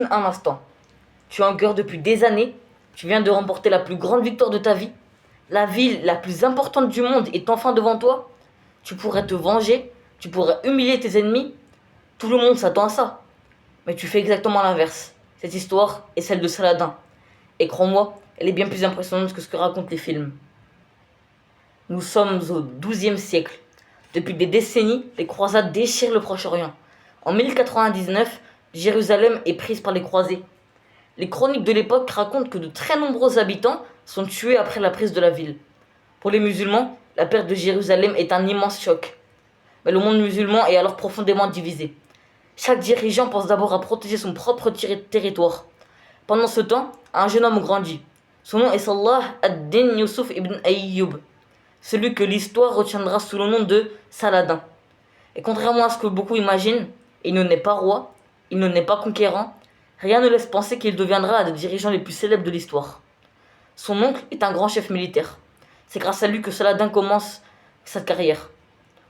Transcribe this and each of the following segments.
Un instant. Tu es en guerre depuis des années, tu viens de remporter la plus grande victoire de ta vie, la ville la plus importante du monde est enfin devant toi, tu pourrais te venger, tu pourrais humilier tes ennemis, tout le monde s'attend à ça. Mais tu fais exactement l'inverse. Cette histoire est celle de Saladin. Et crois-moi, elle est bien plus impressionnante que ce que racontent les films. Nous sommes au XIIe siècle. Depuis des décennies, les croisades déchirent le Proche-Orient. En 1099, Jérusalem est prise par les croisés. Les chroniques de l'époque racontent que de très nombreux habitants sont tués après la prise de la ville. Pour les musulmans, la perte de Jérusalem est un immense choc. Mais le monde musulman est alors profondément divisé. Chaque dirigeant pense d'abord à protéger son propre territoire. Pendant ce temps, un jeune homme grandit. Son nom est Salah ad-Din Yusuf ibn Ayyub, celui que l'histoire retiendra sous le nom de Saladin. Et contrairement à ce que beaucoup imaginent, il ne naît pas roi, il ne naît pas conquérant, rien ne laisse penser qu'il deviendra un des dirigeants les plus célèbres de l'histoire. Son oncle est un grand chef militaire. C'est grâce à lui que Saladin commence sa carrière.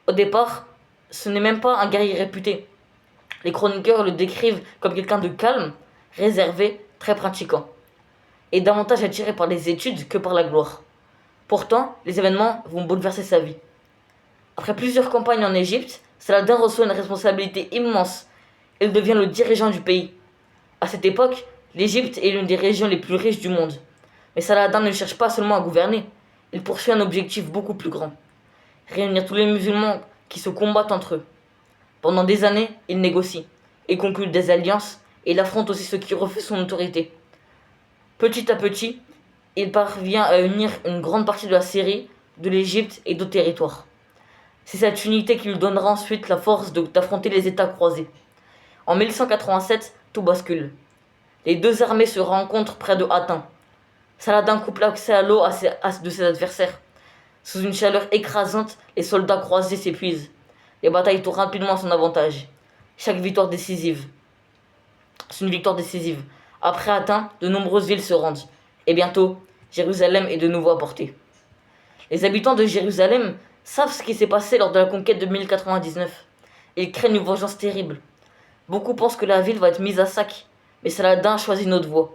Au départ, ce n'est même pas un guerrier réputé. Les chroniqueurs le décrivent comme quelqu'un de calme, réservé, très pratiquant, et davantage attiré par les études que par la gloire. Pourtant, les événements vont bouleverser sa vie. Après plusieurs campagnes en Égypte, Saladin reçoit une responsabilité immense. Il devient le dirigeant du pays. À cette époque, l'Égypte est l'une des régions les plus riches du monde. Mais Saladin ne cherche pas seulement à gouverner, il poursuit un objectif beaucoup plus grand. Réunir tous les musulmans qui se combattent entre eux. Pendant des années, il négocie, il conclut des alliances et il affronte aussi ceux qui refusent son autorité. Petit à petit, il parvient à unir une grande partie de la Syrie, de l'Égypte et d'autres territoires. C'est cette unité qui lui donnera ensuite la force d'affronter les États croisés. En 1187, tout bascule. Les deux armées se rencontrent près de Hattin. Saladin coupe l'accès à l'eau de ses adversaires. Sous une chaleur écrasante, les soldats croisés s'épuisent. Les batailles tournent rapidement à son avantage. Chaque victoire décisive. C'est une victoire décisive. Après Hattin, de nombreuses villes se rendent. Et bientôt, Jérusalem est de nouveau à portée. Les habitants de Jérusalem savent ce qui s'est passé lors de la conquête de 1099. Ils craignent une vengeance terrible. Beaucoup pensent que la ville va être mise à sac, mais Saladin choisit une autre voie.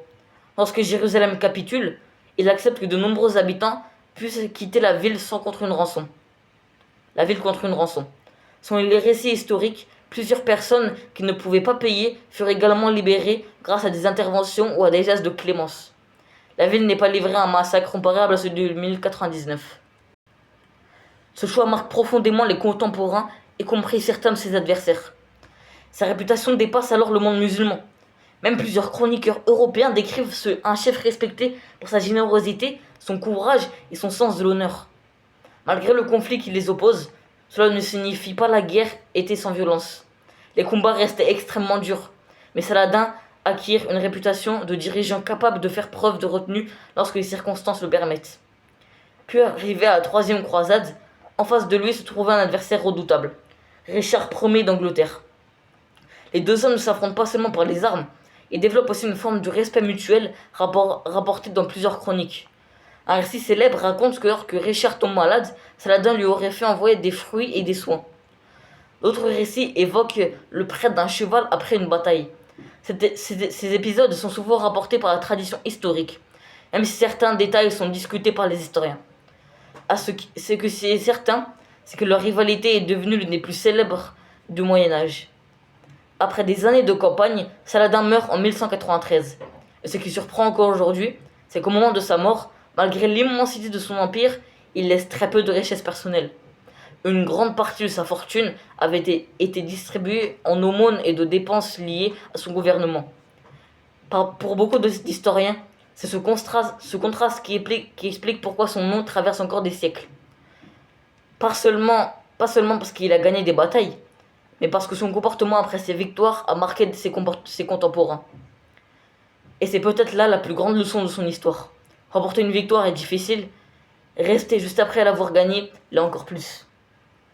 Lorsque Jérusalem capitule, il accepte que de nombreux habitants puissent quitter la ville sans contre une rançon. La ville contre une rançon. Selon les récits historiques, plusieurs personnes qui ne pouvaient pas payer furent également libérées grâce à des interventions ou à des gestes de clémence. La ville n'est pas livrée à un massacre comparable à celui de 1099. Ce choix marque profondément les contemporains, y compris certains de ses adversaires. Sa réputation dépasse alors le monde musulman. Même plusieurs chroniqueurs européens décrivent un chef respecté pour sa générosité, son courage et son sens de l'honneur. Malgré le conflit qui les oppose, cela ne signifie pas la guerre était sans violence. Les combats restaient extrêmement durs, mais Saladin acquiert une réputation de dirigeant capable de faire preuve de retenue lorsque les circonstances le permettent. Puis arrivé à la troisième croisade, en face de lui se trouvait un adversaire redoutable, Richard Ier d'Angleterre. Les deux hommes ne s'affrontent pas seulement par les armes, ils développent aussi une forme de respect mutuel rapporté dans plusieurs chroniques. Un récit célèbre raconte que lorsque Richard tombe malade, Saladin lui aurait fait envoyer des fruits et des soins. D'autres récits évoquent le prêtre d'un cheval après une bataille. Ces épisodes sont souvent rapportés par la tradition historique, même si certains détails sont discutés par les historiens. Ce que c'est certain, c'est que leur rivalité est devenue l'une des plus célèbres du Moyen-Âge. Après des années de campagne, Saladin meurt en 1193. Et ce qui surprend encore aujourd'hui, c'est qu'au moment de sa mort, malgré l'immensité de son empire, il laisse très peu de richesses personnelles. Une grande partie de sa fortune avait été distribuée en aumônes et de dépenses liées à son gouvernement. Pour beaucoup d'historiens, c'est ce contraste qui explique pourquoi son nom traverse encore des siècles. Pas seulement parce qu'il a gagné des batailles, mais parce que son comportement après ses victoires a marqué ses contemporains. Et c'est peut-être là la plus grande leçon de son histoire. Remporter une victoire est difficile, rester juste après l'avoir gagnée l'est encore plus.